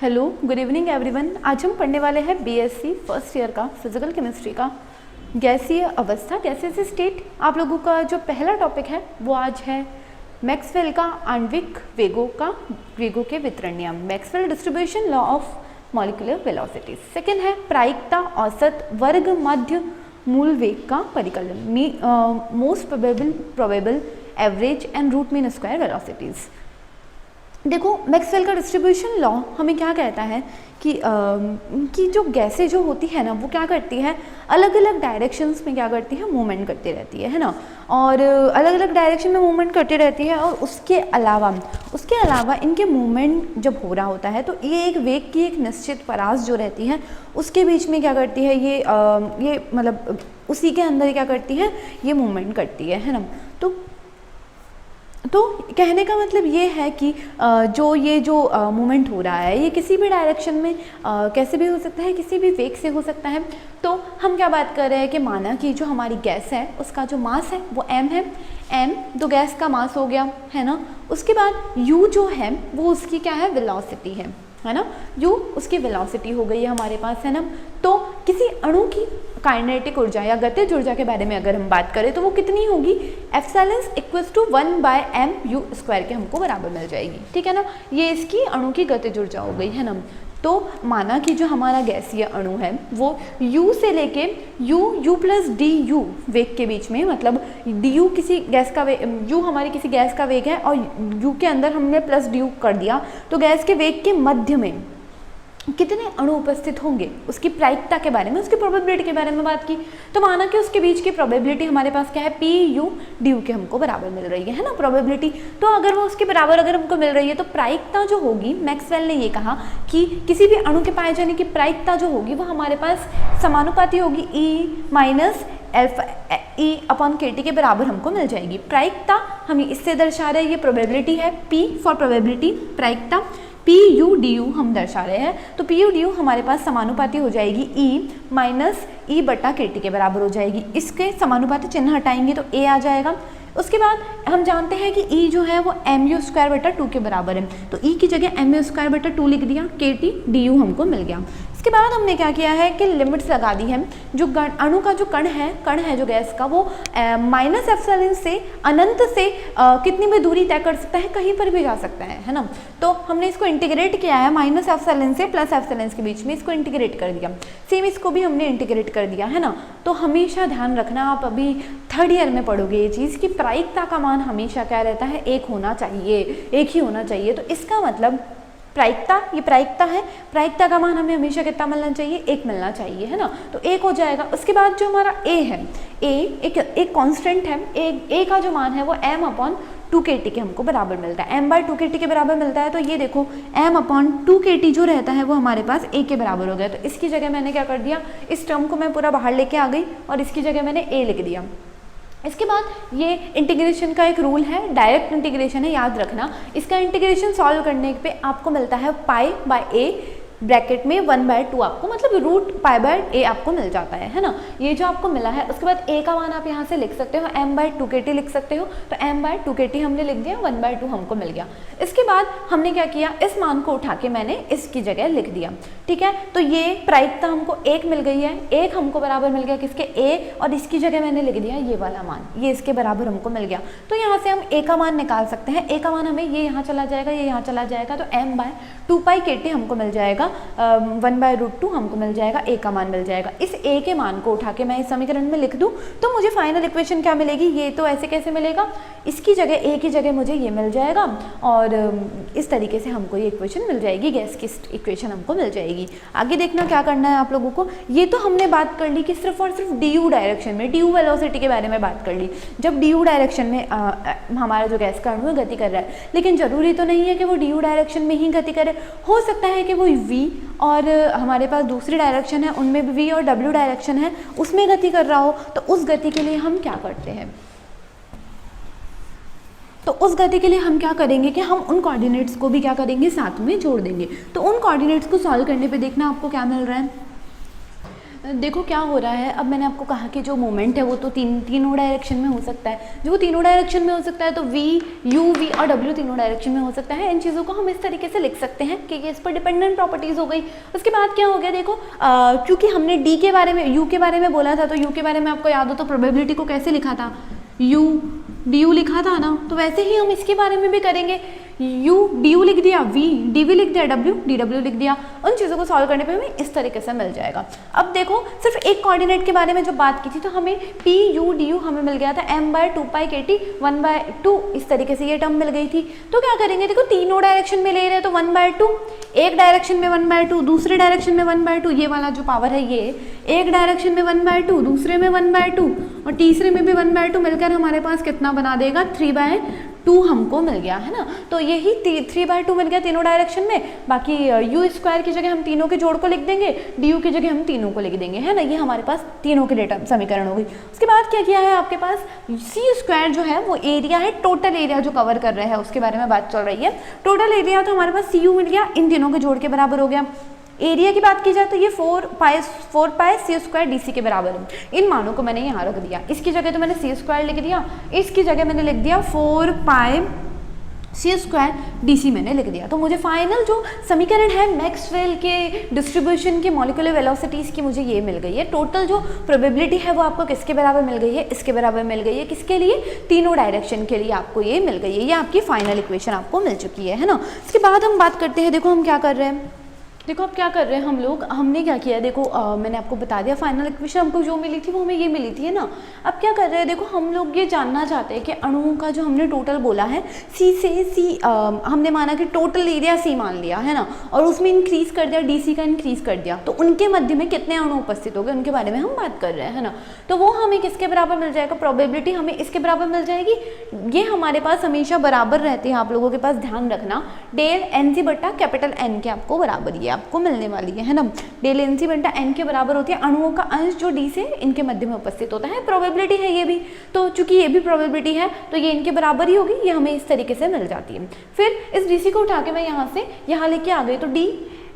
Hello, good evening everyone. आज हम पढ़ने वाले हैं बीएससी फर्स्ट ईयर का फिजिकल केमिस्ट्री का गैसीय अवस्था, गैसीय स्टेट। आप लोगों का जो पहला टॉपिक है वो आज है मैक्सवेल का आणविक वेगों के वितरण नियम, Maxwell distribution law of molecular velocities. Second है प्रायिकता, औसत, वर्ग, मध्य, मूल वेग का परिकलन, most probable, average and root mean square velocities. देखो, मैक्सवेल का डिस्ट्रीब्यूशन लॉ हमें क्या कहता है कि जो गैसें जो होती है ना, वो क्या करती है, अलग अलग डायरेक्शंस में क्या करती है, मूवमेंट करती रहती है ना, और अलग अलग डायरेक्शन में मूवमेंट करती रहती है। और उसके अलावा इनके मूवमेंट जब हो रहा होता है तो ये एक वेग की एक निश्चित परास जो रहती है उसके बीच में क्या करती है, ये मतलब उसी के अंदर क्या करती है, ये मूवमेंट करती है ना। तो कहने का मतलब ये है कि जो मूवमेंट हो रहा है ये किसी भी डायरेक्शन में कैसे भी हो सकता है, किसी भी वेग से हो सकता है। तो हम क्या बात कर रहे हैं कि माना कि जो हमारी गैस है उसका जो मास है वो m है, m तो गैस का मास हो गया है ना। उसके बाद u जो है वो उसकी क्या है, वेलोसिटी है ना, u उसकी वेलोसिटी हो गई है हमारे पास, है ना। तो किसी अणु की काइनेटिक ऊर्जा या गतिज ऊर्जा के बारे में अगर हम बात करें तो वो कितनी होगी, एप्सिलॉन इक्वल्स टू 1/m² के हमको बराबर मिल जाएगी, ठीक है ना। ये इसकी अणु की गतिज ऊर्जा हो गई है ना। तो माना कि जो हमारा गैसीय अणु है वो u से लेके u प्लस du वेग के बीच में, मतलब du किसी गैस का वेग, u हमारी किसी गैस का वेग है और u के अंदर हमने प्लस du कर दिया, तो गैस के वेग के मध्य में कितने अणु उपस्थित होंगे, उसकी प्रायिकता के बारे में, उसकी प्रोबेबिलिटी के बारे में बात की। तो माना कि उसके बीच की प्रोबेबिलिटी हमारे पास क्या है, Pu du के हमको बराबर मिल रही है ना प्रोबेबिलिटी। तो अगर वो उसके बराबर अगर हमको मिल रही है तो प्रायिकता जो होगी, मैक्सवेल ने ये कहा कि किसी भी अणु के पाए जाने की प्रायिकता जो होगी वो हमारे पास समानुपाती होगी E माइनस E/kT के बराबर हमको मिल जाएगी। प्रायिकता हम इससे दर्शा रहे हैं, ये प्रोबेबिलिटी है, P फॉर प्रोबेबिलिटी, प्रायिकता Pu du हम दर्शा रहे हैं। तो Pu du हमारे पास समानुपाती हो जाएगी E माइनस E/kT के बराबर हो जाएगी। इसके समानुपाती चिन्ह हटाएंगे तो A आ जाएगा। उसके बाद हम जानते हैं कि E जो है वो mu²/2 के बराबर है, तो E की जगह mu²/2 लिख दिया, kT du हमको मिल गया। इसके बाद हमने क्या किया है कि लिमिट्स लगा दी है। जो अणु का जो कण है जो गैस का, वो माइनस एप्सिलॉन से अनंत से कितनी भी दूरी तय कर सकता है, कहीं पर भी जा सकता है ना। तो हमने इसको इंटीग्रेट किया है, माइनस एप्सिलॉन से प्लस एप्सिलॉन के बीच में इसको इंटीग्रेट कर दिया। सेम इसको भी हमने इंटीग्रेट कर दिया है ना। तो हमेशा ध्यान रखना, आप अभी थर्ड ईयर में पढ़ोगे ये चीज़ कि प्रायिकता का मान हमेशा क्या रहता है, एक होना चाहिए, एक ही होना चाहिए। तो इसका मतलब प्रायिकता, ये प्रायिकता है, प्रायिकता का मान हमें हमेशा कितना मिलना चाहिए, एक मिलना चाहिए, है ना। तो एक हो जाएगा। उसके बाद जो हमारा a है, एक कांस्टेंट है, a का जो मान है वो m/2kT के हमको बराबर मिलता है, m/2kT के बराबर मिलता है। तो ये देखो m/2kT जो रहता है वो हमारे पास a के बराबर हो गया। तो इसकी जगह मैंने क्या कर दिया, इस टर्म को मैं पूरा बाहर लेके आ गई और इसकी जगह मैंने a लिख दिया। इसके बाद ये इंटीग्रेशन का एक रूल है, डायरेक्ट इंटीग्रेशन है, याद रखना। इसका इंटीग्रेशन सॉल्व करने पे आपको मिलता है π/a ब्रैकेट में 1/2 आपको, मतलब √π/a आपको मिल जाता है ना। ये जो आपको मिला है, उसके बाद a का मान आप यहाँ से लिख सकते हो, m/2kT लिख सकते हो। तो m/2kT हमने लिख दिया, 1/2 हमको मिल गया। इसके बाद हमने क्या किया, इस मान को उठा के मैंने इसकी जगह लिख दिया, ठीक है। तो ये प्रायिकता हमको 1 मिल गई है, 1 हमको बराबर मिल गया किसके, a, और इसकी जगह मैंने लिख दिया ये वाला मान, ये इसके बराबर हमको मिल गया। तो यहाँ से हम a का मान निकाल सकते हैं। a का मान हमें ये यहाँ चला जाएगा, ये यहाँ चला जाएगा, तो m/2πkT हमको मिल जाएगा, 1/√2 हमको मिल जाएगा, a का मान मिल जाएगा। इस a के मान को उठा के मैं इस समीकरण में लिख दूं तो मुझे फाइनल इक्वेशन क्या मिलेगी, ये तो ऐसे कैसे मिलेगा, इसकी जगह a की जगह मुझे ये मिल जाएगा और इस तरीके से हमको ये इक्वेशन मिल जाएगी, गैस की इक्वेशन हमको मिल जाएगी। आगे देखना क्या करना है आप लोगों को। ये तो हमने बात कर ली कि सिर्फ और सिर्फ du डायरेक्शन में, du वेलोसिटी के बारे में बात कर ली, जब du डायरेक्शन में हमारा जो गैस का अणु है गति कर रहा है। लेकिन जरूरी तो नहीं है कि वो du डायरेक्शन में ही गति करे, हो सकता है कि वो v और हमारे पास दूसरी डायरेक्शन है उनमें भी v और w डायरेक्शन है उसमें गति कर रहा हो। तो उस गति के लिए हम क्या करते हैं, तो उस गति के लिए हम क्या करेंगे कि हम उन कोऑर्डिनेट्स को भी क्या करेंगे, साथ में जोड़ देंगे। तो उन कोऑर्डिनेट्स को सॉल्व करने पे देखना आपको क्या मिल रहा है। देखो क्या हो रहा है, अब मैंने आपको कहा कि जो मोमेंट है वो तो तीनों डायरेक्शन में हो सकता है। जो वो तीनों डायरेक्शन में हो सकता है तो v, u, v और w तीनों डायरेक्शन में हो सकता है। इन चीज़ों को हम इस तरीके से लिख सकते हैं कि ये इस पर डिपेंडेंट प्रॉपर्टीज़ हो गई। उसके बाद क्या हो गया, देखो क्योंकि हमने d के बारे में, u के बारे में बोला था, तो u के बारे में आपको याद हो तो प्रोबेबिलिटी को कैसे लिखा था, u du लिखा था ना, तो वैसे ही हम इसके बारे में भी करेंगे। u du लिख दिया, v dv लिख दिया, w dw लिख दिया। उन चीज़ों को सॉल्व करने पे हमें इस तरीके से मिल जाएगा। अब देखो सिर्फ एक कोऑर्डिनेट के बारे में जब बात की थी तो हमें p u du हमें मिल गया था m/2 kt 1/2, इस तरीके से ये टर्म मिल गई थी। तो क्या करेंगे, देखो तीनों डायरेक्शन में ले रहे हैं तो 1/2, एक डायरेक्शन में 1/2, दूसरे डायरेक्शन में 1/2, ये वाला जो पावर है ये एक डायरेक्शन में 1/2, दूसरे में 1/2 और तीसरे में भी 1/2, मिलकर हमारे पास कितना बना देगा, 3/2 हमको मिल गया, है ना। तो यही 3/2 मिल गया तीनों डायरेक्शन में। बाकी u स्क्वायर की जगह हम तीनों के जोड़ को लिख देंगे, du की जगह हम तीनों को लिख देंगे, है ना। ये हमारे पास तीनों के लिए समीकरण हो गई। उसके बाद क्या किया है, आपके पास c स्क्वायर जो है वो एरिया है, टोटल एरिया जो कवर कर रहा है उसके बारे में बात चल रही है। टोटल एरिया तो हमारे पास cu मिल गया, इन तीनों के जोड़ के बराबर हो गया। एरिया की बात की जाए तो ये 4 सी स्क्वायर डी सी के बराबर है। इन मानों को मैंने यहाँ रख दिया, इसकी जगह तो मैंने सी स्क्वायर लिख दिया, इसकी जगह मैंने लिख दिया 4 पाई सी स्क्वायर डी सी मैंने लिख दिया। तो मुझे फाइनल जो समीकरण है मैक्सवेल के डिस्ट्रीब्यूशन के मॉलिक्यूलर वेलोसिटीज़ की मुझे ये मिल गई है। टोटल जो प्रोबेबिलिटी है वो आपको किसके बराबर मिल गई है, इसके बराबर मिल गई है। किसके लिए, तीनों डायरेक्शन के लिए आपको ये मिल गई है। ये आपकी फाइनल इक्वेशन आपको मिल चुकी है ना। इसके बाद हम बात करते हैं, देखो हम क्या कर रहे हैं, देखो अब क्या कर रहे हैं हम लोग, हमने क्या किया, देखो मैंने आपको बता दिया फाइनल इक्वेशन हमको जो मिली थी वो हमें ये मिली थी, है ना। अब क्या कर रहे हैं, देखो हम लोग ये जानना चाहते हैं कि अणुओं का जो हमने टोटल बोला है सी से सी, हमने माना कि टोटल एरिया सी मान लिया, है ना, और उसमें इंक्रीज कर दिया, डीसी का इंक्रीज कर दिया, तो उनके मध्य में कितने अणु उपस्थित हो गए उनके बारे में हम बात कर रहे हैं, है ना। तो वो हमें किसके बराबर मिल जाएगा, प्रोबेबिलिटी हमें इसके बराबर मिल जाएगी। ये हमारे पास हमेशा बराबर रहती है, आप लोगों के पास ध्यान रखना, डेल एन सी बट्टा कैपिटल एन के आपको बराबर ये आपको मिलने वाली है ना। डेल एन सी बट्टा एन के बराबर होती है अणुओं का अंश जो डी से इनके मध्य में उपस्थित होता है। प्रोबेबिलिटी है ये भी, तो चूंकि ये भी प्रोबेबिलिटी है तो ये इनके बराबर ही होगी, ये हमें इस तरीके से मिल जाती है। फिर इस डीसी को उठा के मैं यहाँ से यहाँ लेके आ गई, तो डी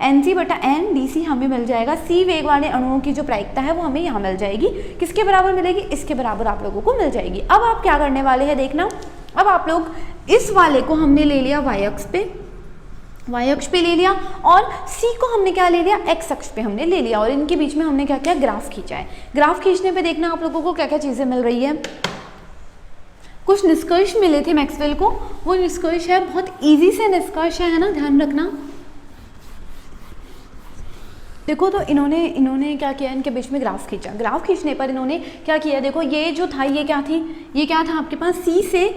एन सी बटा एन डी सी हमें मिल जाएगा। सी वेग वाले अणुओं की जो प्रायिकता है वो हमें यहाँ मिल जाएगी, किसके बराबर मिलेगी, इसके बराबर आप लोगों को मिल जाएगी। अब आप क्या करने वाले हैं देखना, अब आप लोग इस वाले को हमने ले लिया वाई अक्ष पे ले लिया, और C को हमने क्या ले लिया, x अक्ष पे हमने ले लिया, और इनके बीच में हमने क्या किया, ग्राफ खींचा है। ग्राफ खींचने पे देखना आप लोगों को क्या क्या चीज़ें मिल रही है। कुछ निष्कर्ष मिले थे मैक्सवेल को, वो निष्कर्ष है, बहुत इजी से निष्कर्ष है ना, ध्यान रखना। देखो तो इन्होंने क्या किया, इनके बीच में ग्राफ खींचा। ग्राफ खींचने पर इन्होंने क्या किया, देखो ये जो था ये क्या थी, ये क्या था आपके पास C से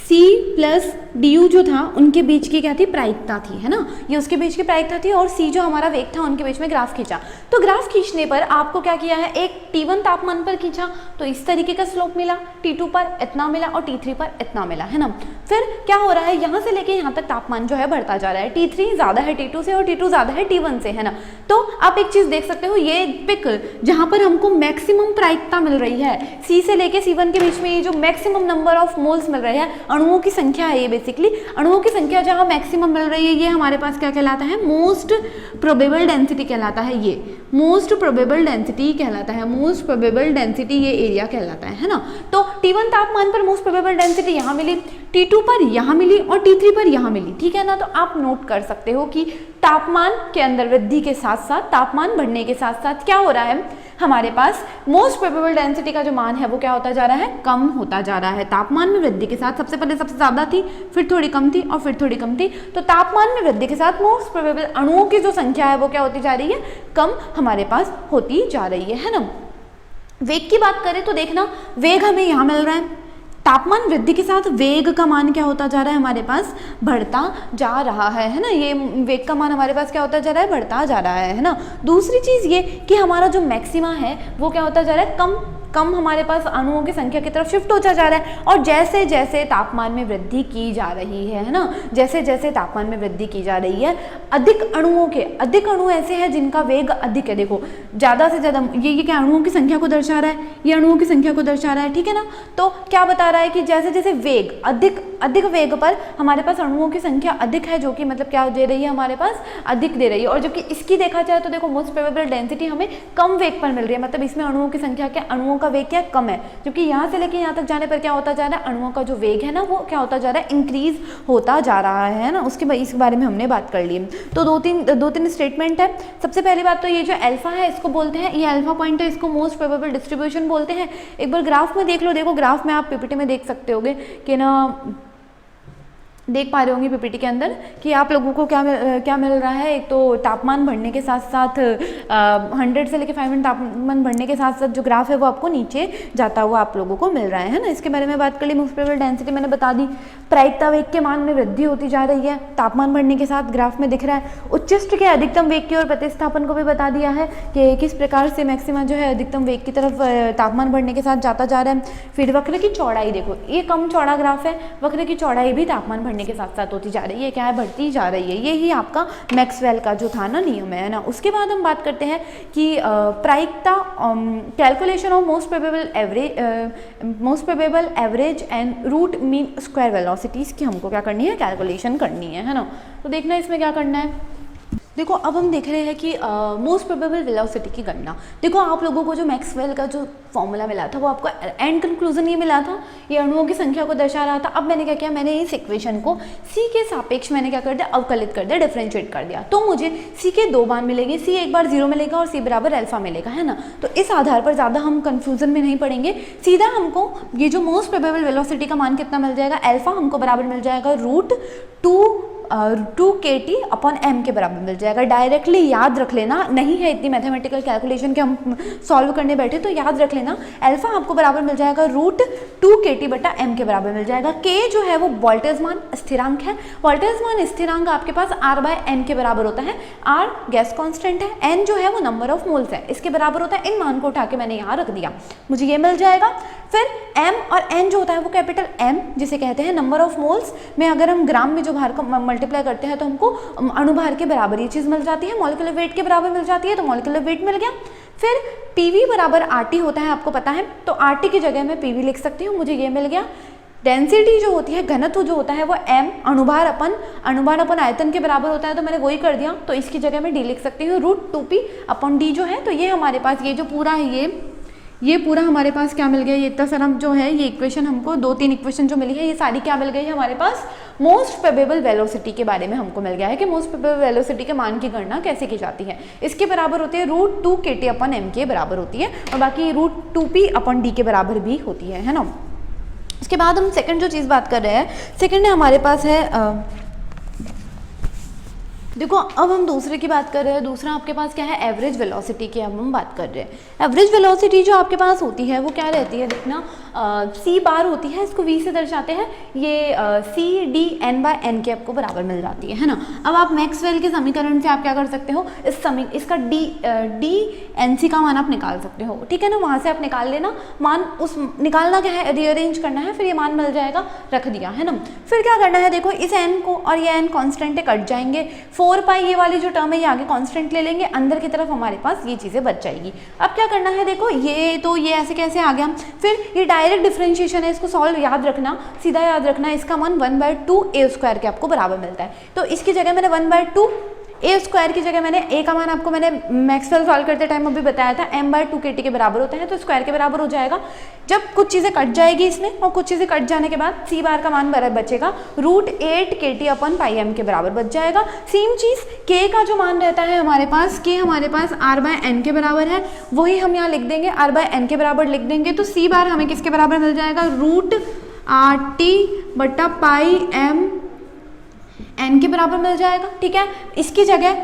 C प्लस du जो था उनके बीच की क्या थी, प्रायिकता थी, है ना। ये उसके बीच की प्रायिकता थी, और C जो हमारा वेग था उनके बीच में ग्राफ खींचा। तो ग्राफ खींचने पर आपको क्या किया है, एक T1 तापमान पर खींचा तो इस तरीके का स्लोप मिला, T2 पर इतना मिला और T3 पर इतना मिला, है ना। फिर क्या हो रहा है, यहाँ से लेके यहाँ तक तापमान जो है बढ़ता जा रहा है, T3 ज़्यादा है T2 से और T2 ज़्यादा है T1 से, है ना। तो आप एक चीज़ देख सकते हो, ये पिक जहाँ पर हमको मैक्सिमम प्रायिकता मिल रही है, C से लेके C1 के बीच में ये जो मैक्सिमम नंबर ऑफ मोल्स मिल रहे हैं, अणुओं की संख्या है ये, बेसिकली अणुओं की संख्या जहां मैक्सिमम मिल रही है, ये हमारे पास क्या कहलाता है, मोस्ट प्रोबेबल डेंसिटी कहलाता है। ये मोस्ट प्रोबेबल डेंसिटी कहलाता है, मोस्ट प्रोबेबल डेंसिटी ये एरिया कहलाता है ना। तो T1 तापमान पर मोस्ट प्रोबेबल डेंसिटी यहाँ मिली, T2 पर यहाँ मिली और T3 पर यहाँ मिली, ठीक है ना। तो आप नोट कर सकते हो कि तापमान के अंदर वृद्धि के साथ साथ, तापमान बढ़ने के साथ साथ क्या हो रहा है, हमारे पास मोस्ट प्रोबेबल डेंसिटी का जो मान है वो क्या होता जा रहा है, कम होता जा रहा है। तापमान में वृद्धि के साथ सबसे पहले सबसे ज़्यादा थी, फिर थोड़ी कम थी और फिर थोड़ी कम थी। तो तापमान में वृद्धि के साथ मोस्ट प्रोबेबल अणुओं की जो संख्या है वो क्या होती जा रही है, कम हमारे पास होती जा रही है ना। वेग की बात करें तो देखना, वेग हमें यहाँ मिल रहा है, तापमान वृद्धि के साथ वेग का मान क्या होता जा रहा है, हमारे पास बढ़ता जा रहा है ना। ये वेग का मान हमारे पास क्या होता जा रहा है, बढ़ता जा रहा है ना। दूसरी चीज़ ये कि हमारा जो मैक्सिमा है वो क्या होता जा रहा है, कम कम हमारे पास अणुओं की संख्या की तरफ शिफ्ट होता जा रहा है। और जैसे जैसे तापमान में वृद्धि की जा रही है ना, जैसे जैसे तापमान में वृद्धि की जा रही है, अधिक अणु ऐसे हैं जिनका वेग अधिक है। देखो ज़्यादा से ज़्यादा ये क्या अणुओं की संख्या को दर्शा रहा है, ये अणुओं की संख्या को दर्शा रहा है, ठीक है ना। तो क्या बता रहा है कि जैसे जैसे वेग अधिक वेग पर हमारे पास अणुओं की संख्या अधिक है, जो कि मतलब क्या दे रही है हमारे पास, अधिक दे रही है। और जबकि इसकी देखा जाए तो देखो मोस्ट प्रोबेबल डेंसिटी हमें कम वेग पर मिल रही है, मतलब इसमें अणुओं की संख्या क्या, अणुओं का वेग क्या कम है। जबकि यहाँ से लेके यहाँ तक जाने पर क्या होता जा रहा है, अणुओं का जो वेग है ना वो क्या होता जा रहा है, इंक्रीज होता जा रहा है ना। इसके बारे में हमने बात कर ली। तो दो तीन स्टेटमेंट है। सबसे पहली बात तो ये जो अल्फा है इसको बोलते हैं, ये अल्फा पॉइंट है, इसको मोस्ट प्रोबेबल डिस्ट्रीब्यूशन बोलते हैं। एक बार ग्राफ में देख लो, देखो ग्राफ में आप पीपीटी में देख सकते होगे कि ना, देख पा रहे होंगे पीपीटी के अंदर कि आप लोगों को क्या मिल रहा है। एक तो तापमान बढ़ने के साथ साथ 100 से लेकर 500 तापमान बढ़ने के साथ साथ जो ग्राफ है वो आपको नीचे जाता हुआ आप लोगों को मिल रहा है ना। इसके बारे में बात कर ली। मोस्ट प्रोबेबल डेंसिटी मैंने बता दी। प्रायिकता वेग के मान में वृद्धि होती जा रही है, तापमान बढ़ने के साथ ग्राफ में दिख रहा है। उच्चिष्ट के अधिकतम वेग की ओर प्रतिस्थापन को भी बता दिया है कि किस प्रकार से मैक्सिमा जो है अधिकतम वेग की तरफ तापमान बढ़ने के साथ जाता जा रहा है। फिर वक्र की चौड़ाई देखो, ये कम चौड़ा ग्राफ है, वक्र की चौड़ाई भी तापमान बढ़ने के साथ साथ होती जा रही है, क्या है, बढ़ती जा रही है। यही आपका मैक्सवेल का जो था ना नियम है ना। उसके बाद हम बात करते हैं कि प्रायिकता, calculation of most probable average and root mean square velocities की हमको क्या करनी है, कैलकुलेशन करनी है ना। तो देखना इसमें क्या करना है। देखो अब हम देख रहे हैं कि मोस्ट प्रोबेबल वेलोसिटी की गणना। देखो आप लोगों को जो मैक्सवेल का जो फॉर्मूला मिला था वो आपको एंड कंक्लूजन ये मिला था, ये अणुओं की संख्या को दर्शा रहा था। अब मैंने क्या किया, मैंने इस इक्वेशन को सी के सापेक्ष मैंने क्या कर दिया, अवकलित कर दिया, डिफरेंशिएट कर दिया। तो मुझे सी के दो मान मिलेंगे, सी एक बार 0 मिलेगा और सी बराबर अल्फा मिलेगा, है ना। तो इस आधार पर ज़्यादा हम कन्फ्यूजन में नहीं पड़ेंगे, सीधा हमको ये जो मोस्ट प्रोबेबल वेलोसिटी का मान कितना मिल जाएगा, अल्फा हमको बराबर मिल जाएगा √2 kT अपॉन m के बराबर मिल जाएगा। डायरेक्टली याद रख लेना, नहीं है इतनी मैथमेटिकल कैलकुलेशन के हम सॉल्व करने बैठे, तो याद रख लेना अल्फा आपको बराबर मिल जाएगा √2 kT बटा m के बराबर मिल जाएगा। k जो है वो वोल्टेजमान स्थिरांक है, वोल्टेजमान स्थिरांक आपके पास R/n के बराबर होता है। R गैस कांस्टेंट है, n जो है वो नंबर ऑफ मोल्स है, इसके बराबर होता है। इन मान को उठा के मैंने यहाँ रख दिया, मुझे ये मिल जाएगा। फिर m और n जो होता है वो कैपिटल M जिसे कहते हैं नंबर ऑफ मोल्स में, अगर हम ग्राम में जो भार को मल्टीप्लाई करते हैं तो हमको अणुभार के बराबर ये चीज़ मिल जाती है, मॉलिक्यूलर वेट के बराबर मिल जाती है, तो मॉलिक्यूलर वेट मिल गया। फिर PV बराबर RT होता है, आपको पता है, तो RT की जगह मैं PV लिख सकती हूँ, मुझे ये मिल गया। डेंसिटी जो होती है, घनत्व जो होता है वो M अणुभार अपन आयतन के बराबर होता है, तो मैंने वही कर दिया। तो इसकी जगह मैं D लिख सकती हूँ, √2p अपॉन D जो है। तो ये हमारे पास ये जो पूरा है ये पूरा हमारे पास क्या मिल गया, ये इतना सारा जो है ये इक्वेशन हमको 2-3 इक्वेशन जो मिली है ये सारी क्या मिल गई है हमारे पास, मोस्ट प्रोबेबल वेलोसिटी के बारे में हमको मिल गया है कि मोस्ट प्रोबेबल वेलोसिटी के मान की गणना कैसे की जाती है। इसके बराबर होती है √2 kT अपॉन m के बराबर होती है, और बाकी √2p अपॉन d के बराबर भी होती है ना। उसके बाद हम सेकंड जो चीज़ बात कर रहे हैं, सेकंड हमारे पास है देखो अब हम दूसरे की बात कर रहे हैं। दूसरा आपके पास क्या है, एवरेज वेलोसिटी की अब हम बात कर रहे हैं। एवरेज वेलोसिटी जो आपके पास होती है वो क्या रहती है, देखना c बार होती है, इसको v से दर्शाते हैं, ये c/n के आपको बराबर मिल जाती है ना। अब आप मैक्सवेल के समीकरण से आप क्या कर सकते हो, इसका dnc का मान आप निकाल सकते हो, ठीक है ना। वहाँ से आप निकाल लेना मान, उस निकालना क्या है, रीअरेंज करना है, फिर ये मान मिल जाएगा, रख दिया है ना। फिर क्या करना है, देखो इस n को और ये n कॉन्स्टेंट कट जाएंगे, 4π ये वाली जो टर्म है ये आगे कांस्टेंट ले लेंगे, अंदर की तरफ हमारे पास ये चीज़ें बच जाएगी। अब क्या करना है, देखो ये तो ये ऐसे कैसे आ गया, फिर ये डायरेक्ट डिफरेंशिएशन है, इसको सॉल्व याद रखना, सीधा याद रखना, इसका मान 1/2a² के आपको बराबर मिलता है। तो इसकी जगह मैंने 1/2a² की जगह मैंने a का मान आपको मैंने मैक्सवेल सॉल्व करते टाइम अभी बताया था m/2 kT के बराबर होता है, तो स्क्वायर के बराबर हो जाएगा। जब कुछ चीज़ें कट जाएगी इसमें और कुछ चीज़ें कट जाने के बाद c बार का मान बचेगा √8 kT अपॉन πm के बराबर बच जाएगा। सेम चीज़ k का जो मान रहता है हमारे पास, k हमारे पास R/n के बराबर है, वही हम यहाँ लिख देंगे, R/n के बराबर लिख देंगे, तो c बार हमें किसके बराबर मिल जाएगा, √RT बटा πm n के बराबर मिल जाएगा, ठीक है। इसकी जगह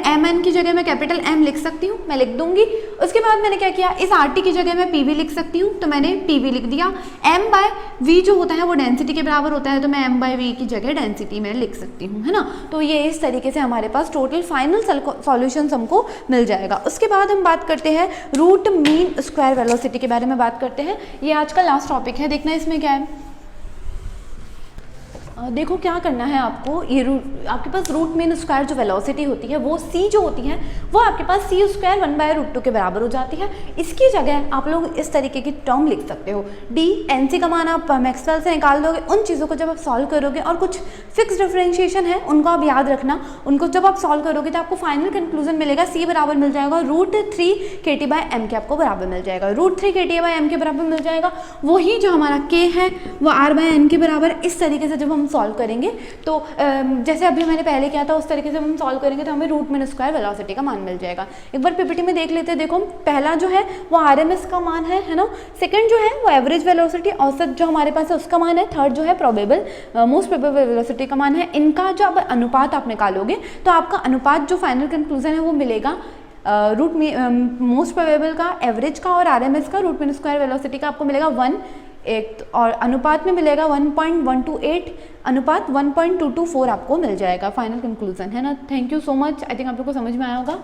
mn की जगह मैं कैपिटल M लिख सकती हूँ, मैं लिख दूंगी। उसके बाद मैंने क्या किया, इस RT की जगह मैं PV लिख सकती हूँ, तो मैंने PV लिख दिया। m/v जो होता है वो डेंसिटी के बराबर होता है, तो मैं m/v की जगह डेंसिटी में लिख सकती हूँ, है ना। तो ये इस तरीके से हमारे पास टोटल फाइनल सॉल्यूशन हमको मिल जाएगा। उसके बाद हम बात करते हैं रूट मीन स्क्वायर वेलोसिटी के बारे में बात करते हैं। ये आज का लास्ट टॉपिक है, देखना इसमें क्या है। देखो क्या करना है आपको, ये रूट आपके पास रूट मीन स्क्वायर जो वेलोसिटी होती है वो c जो होती है वो आपके पास c स्क्वायर 1/√2 के बराबर हो जाती है। इसकी जगह आप लोग इस तरीके की टर्म लिख सकते हो, d nc का मान आप मैक्सवेल से निकाल दोगे। उन चीज़ों को जब आप सॉल्व करोगे और कुछ फिक्स डिफरेंशिएशन है उनको आप याद रखना, उनको जब आप सॉल्व करोगे तो आपको फाइनल कंक्लूजन मिलेगा c बराबर मिल जाएगा √3 kT/m के आपको बराबर मिल जाएगा, √3 kT/m के बराबर मिल जाएगा। वही जो हमारा k है वो r/n के बराबर। इस तरीके से जब हम सॉल्व करेंगे तो जैसे अभी मैंने पहले किया था उस तरीके से हम सॉल्व करेंगे तो हमें रूट मीन स्क्वायर वेलोसिटी का मान मिल जाएगा। एक बार पीपीटी में देख लेते हैं। देखो पहला जो है वो आरएमएस का मान है ना, सेकंड जो है वो एवरेज वेलोसिटी औसत जो हमारे पास है उसका मान है, थर्ड जो है प्रोबेबल मोस्ट प्रोबेबल वेलोसिटी का मान है। इनका जब अनुपात आप निकालोगे तो आपका अनुपात जो फाइनल कंक्लूजन है वो मिलेगा रूट मोस्ट प्रोबेबल का, एवरेज का और आरएमएस का, रूट मीन स्क्वायर वेलोसिटी का आपको मिलेगा 1 एक, और अनुपात में मिलेगा 1.128, अनुपात 1.224 आपको मिल जाएगा। फाइनल कंक्लूजन है ना। Thank you so much, I think आप लोग को समझ में आया होगा।